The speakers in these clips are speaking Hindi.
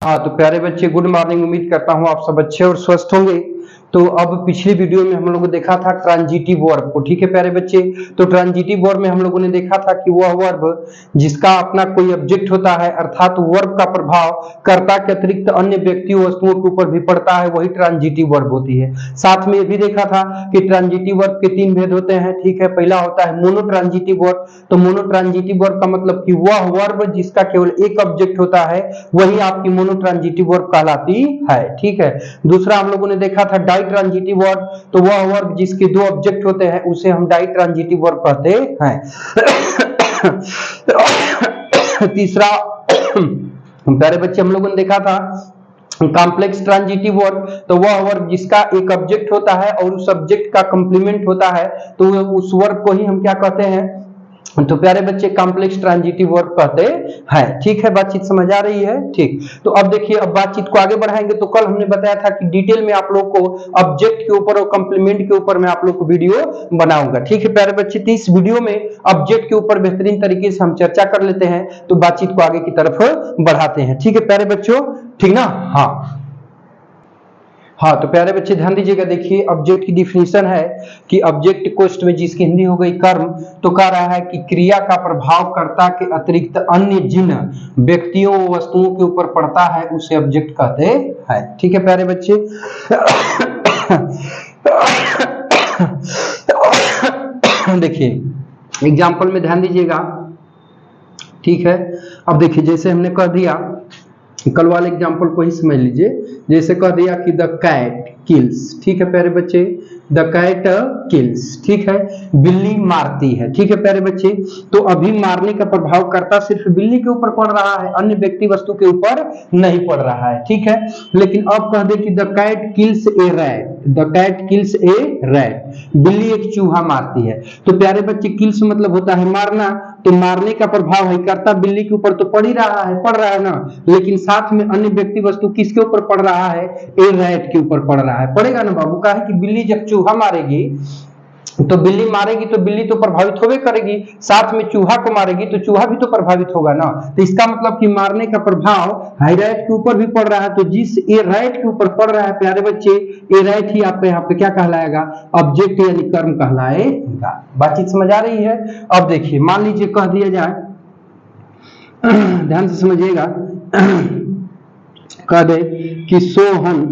हाँ तो प्यारे बच्चे, गुड मॉर्निंग। उम्मीद करता हूँ आप सब अच्छे और स्वस्थ होंगे। तो अब पिछली वीडियो में हम लोगों ने देखा था ट्रांजिटिव वर्ब को। ठीक है प्यारे बच्चे, तो ट्रांजिटिव वर्ब में हम लोगों ने देखा था कि वह वर्ब जिसका अपना कोई ऑब्जेक्ट होता है, अर्थात वर्ब का प्रभाव कर्ता के अतिरिक्त अन्य व्यक्तियों वस्तुओं के ऊपर भी पड़ता है, वही ट्रांजिटिव वर्ब होती है। साथ में ये भी देखा था कि ट्रांजिटिव वर्ब के तीन भेद होते हैं। ठीक है, पहला होता है मोनो ट्रांजिटिव वर्ब। तो मोनो ट्रांजिटिव वर्ब का मतलब कि वह वर्ब जिसका केवल एक ऑब्जेक्ट होता है, वही आपकी मोनो ट्रांजिटिव वर्ब कहलाती है। ठीक है, दूसरा हम लोगों ने देखा था डाई ट्रांजिटिव वर्ब। तो वह वर्ब जिसके दो ऑब्जेक्ट होते हैं उसे हम डाई ट्रांजिटिव वर्ब कहते हैं। तीसरा प्यारे बच्चे हम लोगों ने देखा था कॉम्प्लेक्स ट्रांजिटिव वर्ब। तो वह वर्ब जिसका एक ऑब्जेक्ट होता है और उस ऑब्जेक्ट का कंप्लीमेंट होता है, तो उस वर्ब को ही हम क्या कहते हैं, तो प्यारे बच्चे कॉम्प्लेक्स ट्रांजिटिव वर्ब कहते हैं। ठीक है, बातचीत समझ आ रही है। ठीक, तो अब देखिए, अब बातचीत को आगे बढ़ाएंगे। तो कल हमने बताया था कि डिटेल में आप लोग को ऑब्जेक्ट के ऊपर और कंप्लीमेंट के ऊपर मैं आप लोग को वीडियो बनाऊंगा। ठीक है प्यारे बच्चे, तो इस वीडियो में ऑब्जेक्ट के ऊपर बेहतरीन तरीके से हम चर्चा कर लेते हैं, तो बातचीत को आगे की तरफ बढ़ाते हैं। ठीक है प्यारे बच्चों, ठीक ना। हाँ तो प्यारे बच्चे ध्यान दीजिएगा। देखिए, ऑब्जेक्ट की डिफिनीशन है कि ऑब्जेक्ट कोष्ठ में जिसकी हिंदी हो गई कर्म, तो कह रहा है कि क्रिया का प्रभाव कर्ता के अतिरिक्त अन्य जिन व्यक्तियों वस्तुओं के ऊपर पड़ता है उसे ऑब्जेक्ट कहते हैं। ठीक है प्यारे बच्चे, देखिए एग्जाम्पल में ध्यान दीजिएगा। ठीक है, अब देखिए जैसे हमने कह दिया, कल वाले एग्जाम्पल को ही समझ लीजिए। जैसे कह दिया कि द कैट किल्स। ठीक है प्यारे बच्चे, द कैट किल्स। ठीक है, बिल्ली मारती है। ठीक है प्यारे बच्चे, तो अभी मारने का प्रभाव कर्ता सिर्फ बिल्ली के ऊपर पड़ रहा है, अन्य व्यक्ति वस्तु के ऊपर नहीं पड़ रहा है। ठीक है, लेकिन अब कह दे कि the cat kills a rat. The cat kills a rat, बिल्ली एक चूहा मारती है। तो प्यारे बच्चे, किल्स मतलब होता है मारना, तो मारने का प्रभाव है कर्ता बिल्ली के ऊपर तो पड़ ही रहा है, पड़ रहा है ना, लेकिन साथ में अन्य व्यक्ति वस्तु किसके ऊपर पड़ रहा है, ए रैट के ऊपर पड़ रहा है। पड़ेगा ना बाबू, का है कि बिल्ली जब चूहा मारेगी तो बिल्ली मारेगी तो बिल्ली तो प्रभावित होवे करेगी, साथ में चूहा को मारेगी तो चूहा भी तो प्रभावित होगा ना। तो इसका मतलब कि मारने का प्रभाव हाई रैट के ऊपर भी पड़ रहा है। तो जिस ए रैट के ऊपर पड़ रहा है प्यारे बच्चे, ए रैट ही आपके यहाँ पे क्या कहलाएगा, ऑब्जेक्ट यानी कर्म कहलाएगा। बातचीत समझ आ रही है। अब देखिए, मान लीजिए कह दिया जाए, ध्यान से समझिएगा, कह दे कि सोहन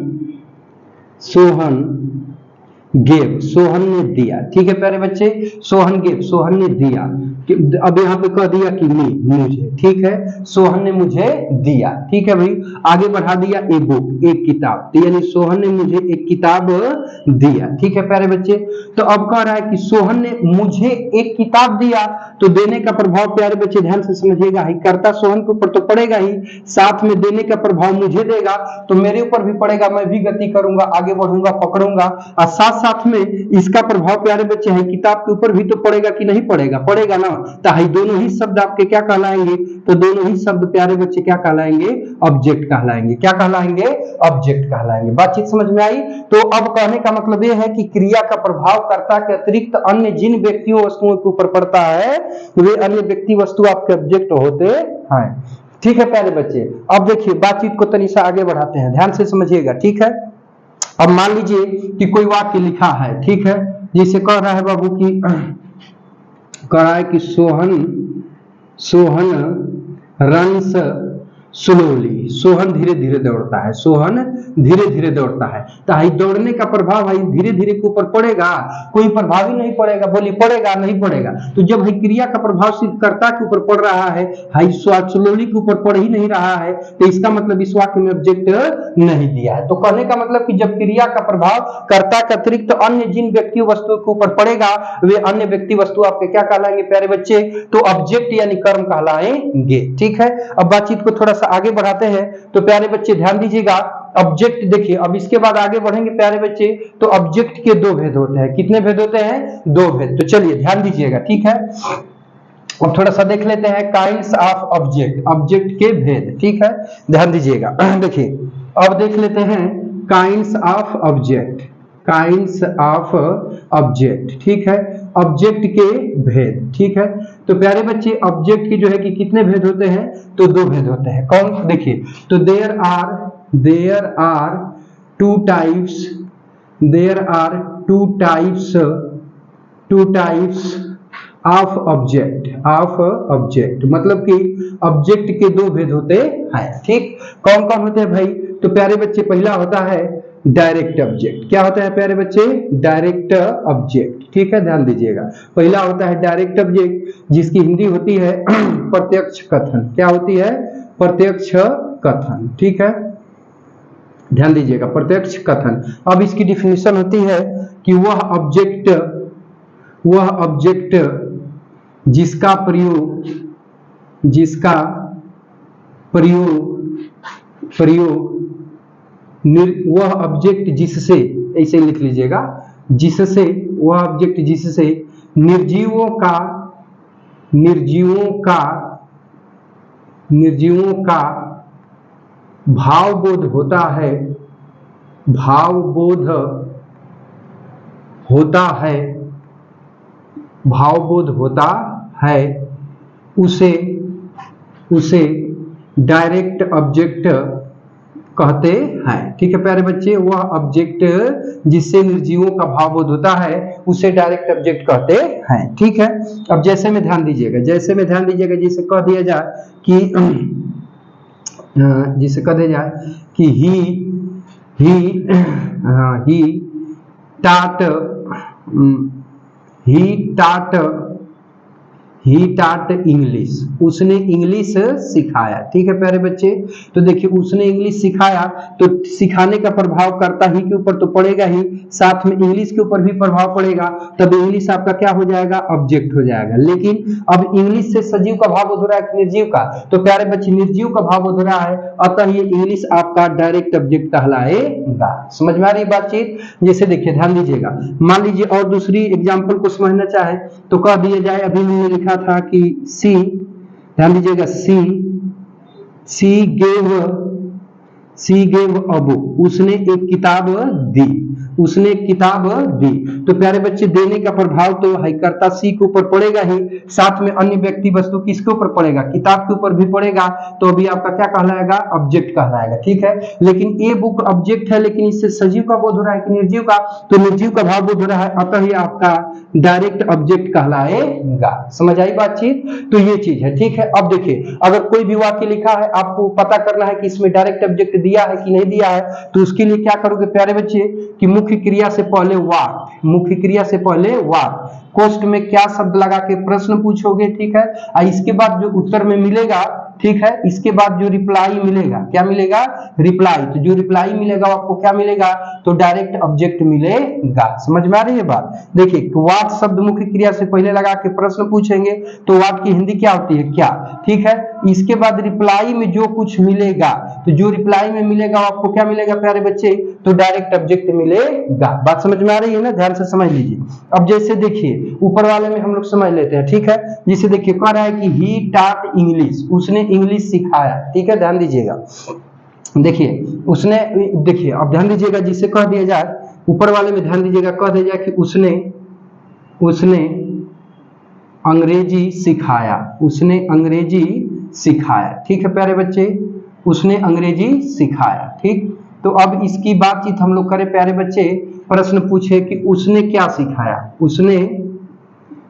गेव, सोहन ने दिया। ठीक है प्यारे बच्चे, सोहन गेव, सोहन ने दिया। अब यहाँ पे कह दिया कि मुझे। ठीक है, सोहन ने मुझे दिया। ठीक है भाई, आगे बढ़ा दिया ए बुक, एक किताब, तो यानी सोहन ने मुझे एक किताब दिया। ठीक है प्यारे बच्चे, तो अब कह रहा है कि सोहन ने मुझे एक किताब दिया, तो देने का प्रभाव प्यारे बच्चे ध्यान से समझिएगा, ही कर्ता सोहन के ऊपर तो पड़ेगा ही, साथ में देने का प्रभाव मुझे देगा, तो मेरे ऊपर भी पड़ेगा, मैं भी गति करूंगा, आगे बढ़ूंगा, पकड़ूंगा, और साथ में इसका प्रभाव प्यारे बच्चे है किताब के ऊपर भी तो पड़ेगा कि नहीं पड़ेगा, पड़ेगा ना। तो दोनों ही शब्द आपके क्या कहलाएंगे, तो दोनों ही शब्द प्यारे बच्चे क्या कहलाएंगे, ऑब्जेक्ट कहलाएंगे। क्या कहलाएंगे, ऑब्जेक्ट कहलाएंगे। बातचीत समझ में आई। तो अब कहने का मतलब यह है कि क्रिया का प्रभाव कर्ता के अतिरिक्त अन्य जिन व्यक्तियों वस्तुओं के ऊपर पड़ता है, वे अन्य व्यक्ति वस्तु आपके ऑब्जेक्ट होते हैं। ठीक है प्यारे बच्चे, अब देखिए बातचीत को तनिक सा आगे बढ़ाते हैं, ध्यान से समझिएगा। ठीक है, अब मान लीजिए कि कोई वाक्य लिखा है। ठीक है, जिसे कह रहा है बाबू की, कह रहा है कि सोहन रन्स स्लोली, सोहन धीरे धीरे दौड़ता है, सोहन धीरे धीरे दौड़ता है। तो दौड़ने का प्रभाव है धीरे धीरे के ऊपर पड़ेगा, कोई प्रभाव ही नहीं पड़ेगा। बोली पड़ेगा, नहीं पड़ेगा। तो जब क्रिया का प्रभाव सिर्फ कर्ता के ऊपर पड़ रहा है, स्लोली के ऊपर पड़ ही नहीं रहा है, तो इसका मतलब इस वाक्य में ऑब्जेक्ट नहीं दिया है। तो कहने का मतलब कि जब क्रिया का प्रभाव कर्ता के अतिरिक्त अन्य जिन व्यक्ति वस्तुओं के ऊपर पड़ेगा, वे अन्य व्यक्ति वस्तु आपके क्या कहलाएंगे प्यारे बच्चे, तो ऑब्जेक्ट यानी कर्म कहलाएंगे। ठीक है, अब बातचीत को थोड़ा आगे बढ़ाते हैं। तो प्यारे बच्चे ध्यान दीजिएगा, ऑब्जेक्ट देखिए, अब इसके बाद आगे बढ़ेंगे प्यारे बच्चे। तो ऑब्जेक्ट के दो भेद होते हैं, कितने भेद होते हैं, दो भेद। तो चलिए ध्यान दीजिएगा। ठीक है, अब थोड़ा सा देख लेते हैं काइंड्स ऑफ ऑब्जेक्ट, ऑब्जेक्ट के भेद। ठीक है, ध्यान दीजिएगा। देखिए अब देख लेते हैं kinds of object. Kinds of object, ठीक है, ऑब्जेक्ट के भेद, ठीक है। तो प्यारे बच्चे ऑब्जेक्ट की जो है कि कितने भेद होते हैं, तो 2 भेद होते हैं। कौन, देखिए, तो there are two types, there are two types of object, मतलब कि ऑब्जेक्ट के 2 भेद होते हैं, ठीक। कौन कौन होते हैं भाई, तो प्यारे बच्चे पहला होता है डायरेक्ट ऑब्जेक्ट। क्या होता है प्यारे बच्चे, डायरेक्ट ऑब्जेक्ट, ठीक है, ध्यान दीजिएगा। पहला होता है डायरेक्ट ऑब्जेक्ट, जिसकी हिंदी होती है प्रत्यक्ष कथन। क्या होती है, प्रत्यक्ष कथन, ठीक है, ध्यान दीजिएगा, प्रत्यक्ष कथन। अब इसकी डिफिनेशन होती है कि वह ऑब्जेक्ट जिसका प्रयोग वह ऑब्जेक्ट जिससे, ऐसे लिख लीजिएगा, जिससे, वह ऑब्जेक्ट जिससे निर्जीवों का भावबोध होता है, उसे डायरेक्ट ऑब्जेक्ट कहते हैं, ठीक है प्यारे बच्चे। वह ऑब्जेक्ट जिससे निर्जीवों का भावबोध होता है, उसे डायरेक्ट ऑब्जेक्ट कहते हैं, ठीक है। अब जैसे में ध्यान दीजिएगा, जैसे कह दिया जाए कि ही taught इंग्लिश, उसने इंग्लिश सिखाया, ठीक है प्यारे बच्चे। तो देखिए, उसने इंग्लिश सिखाया, तो सिखाने का प्रभाव कर्ता ही के ऊपर तो पड़ेगा ही, साथ में इंग्लिश के ऊपर भी प्रभाव पड़ेगा, तब इंग्लिश आपका क्या हो जाएगा, ऑब्जेक्ट हो जाएगा। लेकिन अब इंग्लिश से सजीव का भाव हो रहा है कि निर्जीव का, तो प्यारे बच्चे निर्जीव का भाव हो रहा है, अतः ये इंग्लिश आपका डायरेक्ट ऑब्जेक्ट कहलाएगा। समझ में आ रही बातचीत। जैसे देखिए, ध्यान दीजिएगा, मान लीजिए और दूसरी एग्जाम्पल को समझना चाहे तो कह दिया जाए, अभी हमने लिखा था कि सी, ध्यान दीजिएगा, सी गेव अ बुक, उसने एक किताब दी, तो प्यारे बच्चे देने का प्रभाव तो कर्ता सी के ऊपर पड़ेगा ही, साथ में अन्य व्यक्ति वस्तु किसके ऊपर पड़ेगा, किताब के ऊपर भी पड़ेगा, तो अभी आपका क्या कहलाएगा, ऑब्जेक्ट कहलाएगा, ठीक है। लेकिन ये बुक ऑब्जेक्ट है, लेकिन इससे सजीव का बोध हो रहा है कि निर्जीव का, तो निर्जीव का भाव बोध हो रहा है, अतः ये आपका डायरेक्ट ऑब्जेक्ट कहलाएगा। समझ आई बातचीत। तो ये चीज है, ठीक है। अब देखिए, अगर कोई भी वाक्य लिखा है, आपको पता करना है कि इसमें डायरेक्ट ऑब्जेक्ट दिया है कि नहीं दिया है, तो उसके लिए क्या करोगे प्यारे बच्चे कि मुख्य क्रिया से पहले वाक्य, कोष्ठ में क्या शब्द लगा के प्रश्न पूछोगे, ठीक है। और इसके बाद जो उत्तर में मिलेगा, ठीक है, इसके बाद जो रिप्लाई मिलेगा, क्या मिलेगा, रिप्लाई, तो जो रिप्लाई मिलेगा आपको क्या मिलेगा, तो डायरेक्ट ऑब्जेक्ट मिलेगा। समझ में आ रही है बात। देखिए, वाट शब्द मुख्य क्रिया से पहले लगा के प्रश्न पूछेंगे, तो वाट की हिंदी क्या होती है, क्या, ठीक है। इसके बाद रिप्लाई में जो कुछ मिलेगा, तो जो रिप्लाई में मिलेगा आपको क्या मिलेगा प्यारे बच्चे, तो डायरेक्ट ऑब्जेक्ट मिलेगा। बात समझ में आ रही है ना, ध्यान से समझ लीजिए। अब जैसे देखिए, ऊपर वाले में हम लोग समझ लेते हैं, ठीक है। जैसे देखिए, कह रहा है कि ही taught इंग्लिश, उसने इंग्लिश सिखाया, ठीक है, ध्यान दीजिएगा। देखिए, उसने, देखिए अब ध्यान दीजिएगा, जिसे कह दिया जाए ऊपर वाले में, ध्यान दीजिएगा, कह दिया जाए कि उसने अंग्रेजी सिखाया, ठीक है प्यारे बच्चे, उसने अंग्रेजी सिखाया, ठीक। तो अब इसकी बातचीत हम लोग करें प्यारे बच्चे, प्रश्न पूछे कि उसने क्या सिखाया,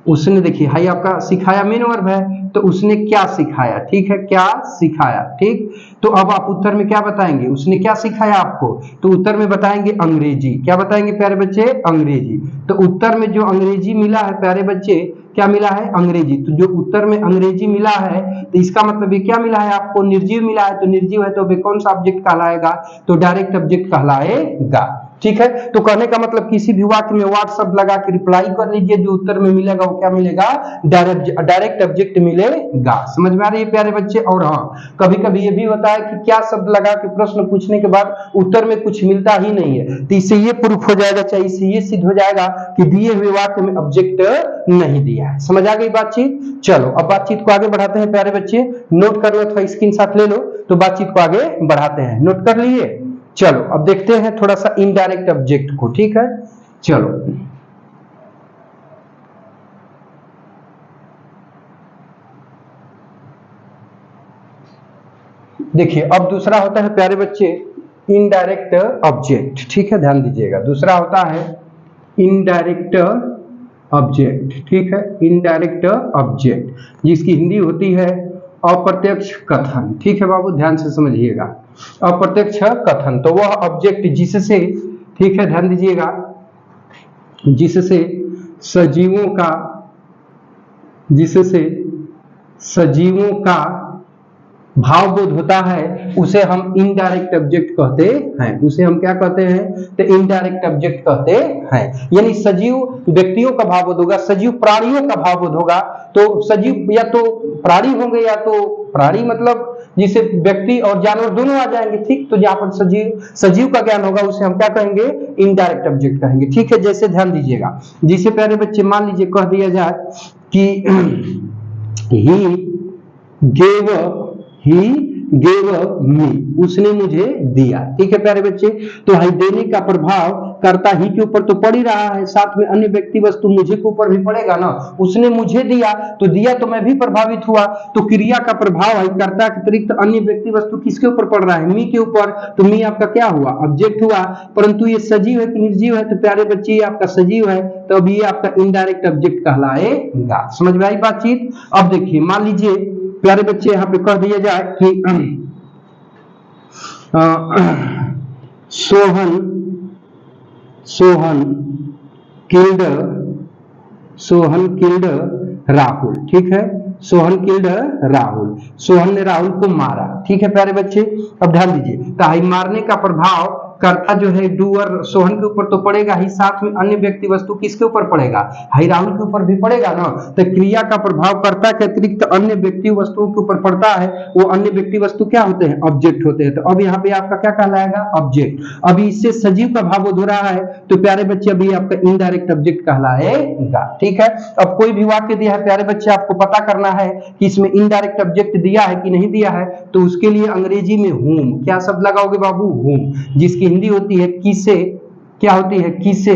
उसने देखिए, हाई आपका सिखाया मेन वर्ब है, तो उसने क्या सिखाया, ठीक है, क्या सिखाया, ठीक। तो अब आप उत्तर में क्या बताएंगे, उसने क्या सिखाया आपको, तो उत्तर में बताएंगे अंग्रेजी। क्या बताएंगे प्यारे बच्चे, अंग्रेजी। तो उत्तर में जो अंग्रेजी मिला है प्यारे बच्चे, क्या मिला है, अंग्रेजी। तो जो उत्तर में अंग्रेजी मिला है, तो इसका मतलब ये क्या मिला है आपको, निर्जीव मिला है, तो निर्जीव है तो वे कौन सा ऑब्जेक्ट कहलाएगा, तो डायरेक्ट ऑब्जेक्ट कहलाएगा, ठीक है। तो कहने का मतलब किसी भी वाक्य में वाट शब्द लगा के रिप्लाई कर लीजिए, जो उत्तर में मिलेगा वो क्या मिलेगा, डायरेक्ट ऑब्जेक्ट मिलेगा। समझ में आ रही है प्यारे बच्चे। और हाँ, कभी कभी ये भी होता है कि क्या शब्द लगा के प्रश्न पूछने के बाद उत्तर में कुछ मिलता ही नहीं है, तो इससे ये प्रूफ हो जाएगा, चाहे इससे ये सिद्ध हो जाएगा कि दिए हुए वाक्य में ऑब्जेक्ट नहीं दिया है। समझ आ गई बातचीत। चलो अब बातचीत को आगे बढ़ाते हैं प्यारे बच्चे, नोट कर लो अथवा स्क्रीनशॉट ले लो, तो बातचीत को आगे बढ़ाते हैं। नोट कर लिए, चलो अब देखते हैं थोड़ा सा इनडायरेक्ट ऑब्जेक्ट को, ठीक है। चलो देखिए, अब दूसरा होता है प्यारे बच्चे इनडायरेक्ट ऑब्जेक्ट, ठीक है, ध्यान दीजिएगा। दूसरा होता है इनडायरेक्ट ऑब्जेक्ट, ठीक है, इनडायरेक्ट ऑब्जेक्ट जिसकी हिंदी होती है अप्रत्यक्ष कथन, ठीक है बाबू, ध्यान से समझिएगा। अप्रत्यक्ष कथन तो वह ऑब्जेक्ट जिससे, ठीक है, ध्यान दीजिएगा, जिससे सजीवों का भावबोध होता है उसे हम इनडायरेक्ट ऑब्जेक्ट कहते हैं। उसे हम क्या कहते हैं? तो इनडायरेक्ट ऑब्जेक्ट कहते हैं। यानी सजीव व्यक्तियों का भावबोध होगा, सजीव प्राणियों का भावबोध होगा। तो सजीव या तो प्राणी होंगे या तो प्राणी मतलब जिसे व्यक्ति और जानवर दोनों आ जाएंगे, ठीक। तो जहां पर सजीव का ज्ञान होगा उसे हम क्या कहेंगे? इनडायरेक्ट ऑब्जेक्ट कहेंगे, ठीक है। जैसे ध्यान दीजिएगा, जिसे प्यारे बच्चे मान लीजिए कह दिया जाए कि ही गेव मी, उसने मुझे दिया, ठीक है प्यारे बच्चे। तो ही देने का प्रभाव करता ही के ऊपर तो पड़ ही रहा है, साथ में अन्य व्यक्ति वस्तु मुझे के ऊपर भी पड़ेगा ना। उसने मुझे दिया तो मैं भी प्रभावित हुआ। तो क्रिया का प्रभाव है कर्ता के अतिरिक्त अन्य व्यक्ति वस्तु किसके ऊपर पड़ रहा है? मी के ऊपर। तो मी आपका क्या हुआ? ऑब्जेक्ट हुआ। परंतु ये सजीव है कि निर्जीव है? तो प्यारे बच्चे ये आपका सजीव है, तो अब ये आपका इनडायरेक्ट ऑब्जेक्ट कहलाएगा। समझ में आई बातचीत? अब देखिए, मान लीजिए प्यारे बच्चे यहाँ पे कह दिया जाए कि सोहन किल्ड राहुल, ठीक है। सोहन किल्ड राहुल, सोहन ने राहुल को मारा, ठीक है प्यारे बच्चे। अब ध्यान दीजिए, तो मारने का प्रभाव कर्ता जो है डूअर सोहन के ऊपर तो पड़ेगा ही, साथ में अन्य व्यक्ति वस्तु किसके ऊपर पड़ेगा? हाई राहुल के ऊपर भी पड़ेगा ना। तो क्रिया का प्रभाव कर्ता के अतिरिक्त अन्य व्यक्ति वस्तुओं के ऊपर पड़ता है, वो अन्य व्यक्ति वस्तु क्या होते हैं? ऑब्जेक्ट होते हैं। तो अब यहाँ पे आपका क्या कहलाएगा? ऑब्जेक्ट। अभी इससे सजीव का भाव हो रहा है, तो प्यारे बच्चे अभी आपका इनडायरेक्ट ऑब्जेक्ट कहलाएगा, ठीक है। अब कोई भी वाक्य दिया है प्यारे बच्चे, आपको पता करना है कि इसमें इनडायरेक्ट ऑब्जेक्ट दिया है कि नहीं दिया है। तो उसके लिए अंग्रेजी में होम, क्या शब्द लगाओगे बाबू? होम, जिसकी हिंदी होती है किसे, क्या होती है? किसे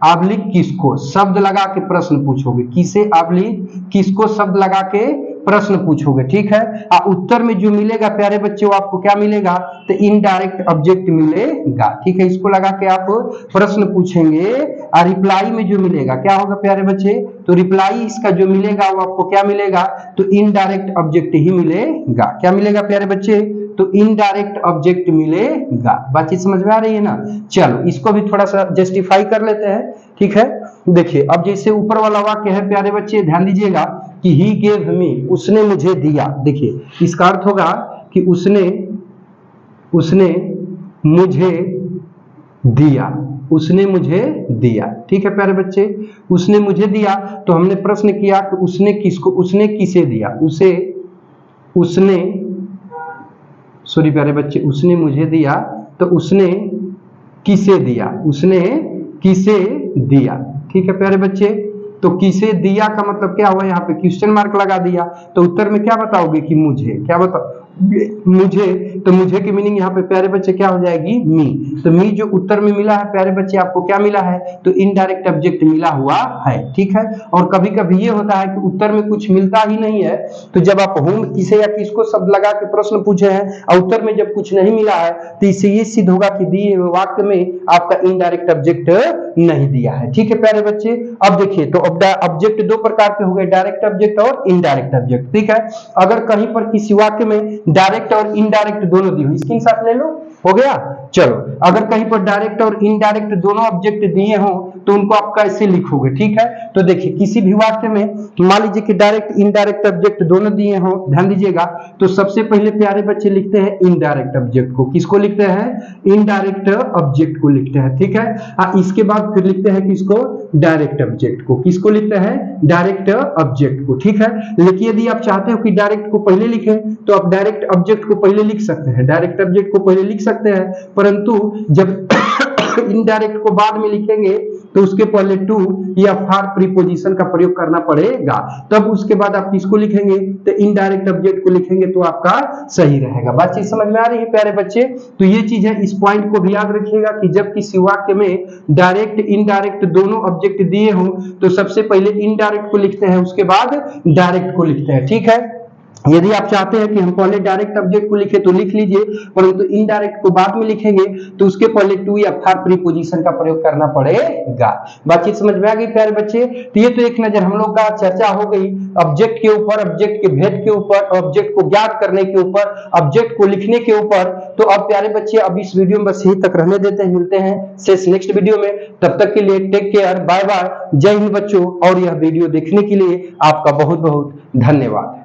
आबलिक किसको, शब्द लगा के प्रश्न पूछोगे। किसे आबलिक किसको शब्द लगा के प्रश्न पूछोगे, ठीक है। उत्तर में जो मिलेगा प्यारे बच्चे वो आपको क्या मिलेगा? तो इनडायरेक्ट ऑब्जेक्ट मिलेगा, ठीक है। इसको लगा के आप प्रश्न पूछेंगे और रिप्लाई में जो मिलेगा क्या होगा प्यारे बच्चे? तो रिप्लाई इसका जो मिलेगा वो आपको क्या मिलेगा? तो इनडायरेक्ट ऑब्जेक्ट ही मिलेगा। क्या मिलेगा प्यारे बच्चे? तो इनडायरेक्ट ऑब्जेक्ट मिलेगा। बातचीत समझ में आ रही है ना? चलो इसको भी थोड़ा सा जस्टिफाई कर लेते हैं, ठीक है। देखिए, अब जैसे ऊपर वाला वाक्य है प्यारे बच्चे, ध्यान दीजिएगा कि ही गेव मी, उसने मुझे दिया। देखिए, इसका अर्थ होगा कि उसने मुझे दिया, उसने मुझे दिया, ठीक है प्यारे बच्चे। उसने मुझे दिया, तो हमने प्रश्न किया कि उसने किसको, उसने किसे दिया? उसने सॉरी प्यारे बच्चे, उसने मुझे दिया तो उसने किसे दिया? उसने किसे दिया, ठीक है प्यारे बच्चे। तो किसे दिया का मतलब क्या हुआ? यहाँ पे क्वेश्चन मार्क लगा दिया। तो उत्तर में क्या बताओगे? कि मुझे। क्या बताओ? मुझे। तो मुझे की मीनिंग यहाँ पे प्यारे बच्चे क्या हो जाएगी? मी। तो मी जो उत्तर में मिला है प्यारे बच्चे, आपको क्या मिला है? तो इनडायरेक्ट ऑब्जेक्ट मिला हुआ है, ठीक है। और कभी कभी ये होता है कि उत्तर में कुछ मिलता ही नहीं है, तो जब आप होम किसे या किसको शब्द लगा के प्रश्न पूछे हैं और उत्तर में जब कुछ नहीं मिला है, तो इससे ये सिद्ध होगा कि दिए हुए वाक्य में आपका इनडायरेक्ट ऑब्जेक्ट नहीं दिया है, ठीक है प्यारे बच्चे। अब देखिए, तो ऑब्जेक्ट दो प्रकार के हो गए, डायरेक्ट ऑब्जेक्ट और इनडायरेक्ट ऑब्जेक्ट, ठीक है। अगर कहीं पर किसी वाक्य में डायरेक्ट और इनडायरेक्ट दोनों दी हुई, स्क्रीनशॉट ले लो, हो गया। चलो, अगर कहीं पर डायरेक्ट और इनडायरेक्ट दोनों ऑब्जेक्ट दिए हो तो उनको आप कैसे लिखोगे, ठीक है। तो देखिए, किसी भी वाक्य में मान लीजिए कि डायरेक्ट इनडायरेक्ट ऑब्जेक्ट दोनों दिए हो, ध्यान दीजिएगा। तो सबसे पहले प्यारे बच्चे लिखते हैं इनडायरेक्ट ऑब्जेक्ट को। किसको लिखते हैं? इनडायरेक्ट ऑब्जेक्ट को लिखते हैं, ठीक है। इसके बाद फिर लिखते हैं किसको? डायरेक्ट ऑब्जेक्ट को। किसको लिखते हैं? डायरेक्ट ऑब्जेक्ट को, ठीक है। लेकिन यदि आप चाहते हो कि डायरेक्ट को पहले लिखें तो आप डायरेक्ट ऑब्जेक्ट को पहले लिख सकते हैं, डायरेक्ट ऑब्जेक्ट को पहले लिख सकते हैं। परंतु जब इनडायरेक्ट को बाद में लिखेंगे तो उसके पहले टू या फॉर प्रीपोजिशन का प्रयोग करना पड़ेगा, तब उसके बाद आप किसको लिखेंगे तो इनडायरेक्ट ऑब्जेक्ट को लिखेंगे तो आपका सही रहेगा। बात चीज समझ में आ रही है प्यारे बच्चे? तो ये चीज है, इस पॉइंट को भी याद रखिएगा कि जब किसी वाक्य में डायरेक्ट इनडायरेक्ट दोनों ऑब्जेक्ट दिए हों तो सबसे पहले इनडायरेक्ट को लिखते हैं, उसके बाद डायरेक्ट को लिखते हैं, ठीक है। यदि आप चाहते हैं कि हम पहले डायरेक्ट ऑब्जेक्ट को लिखें तो लिख लीजिए, परंतु इनडायरेक्ट को बाद में लिखेंगे तो उसके पहले टू या फॉर प्रीपोजिशन का प्रयोग करना पड़ेगा। बातचीत समझ में आ गई प्यारे बच्चे? तो ये तो एक नजर हम लोग का चर्चा हो गई ऑब्जेक्ट के ऊपर, ऑब्जेक्ट के भेद के ऊपर, ऑब्जेक्ट को ज्ञात करने के ऊपर, ऑब्जेक्ट को लिखने के ऊपर। तो अब प्यारे बच्चे अब इस वीडियो में बस यही तक रहने देते हैं, मिलते हैं शेष नेक्स्ट वीडियो में। तब तक के लिए टेक केयर, बाय बाय, जय हिंद बच्चों। और यह वीडियो देखने के लिए आपका बहुत बहुत धन्यवाद।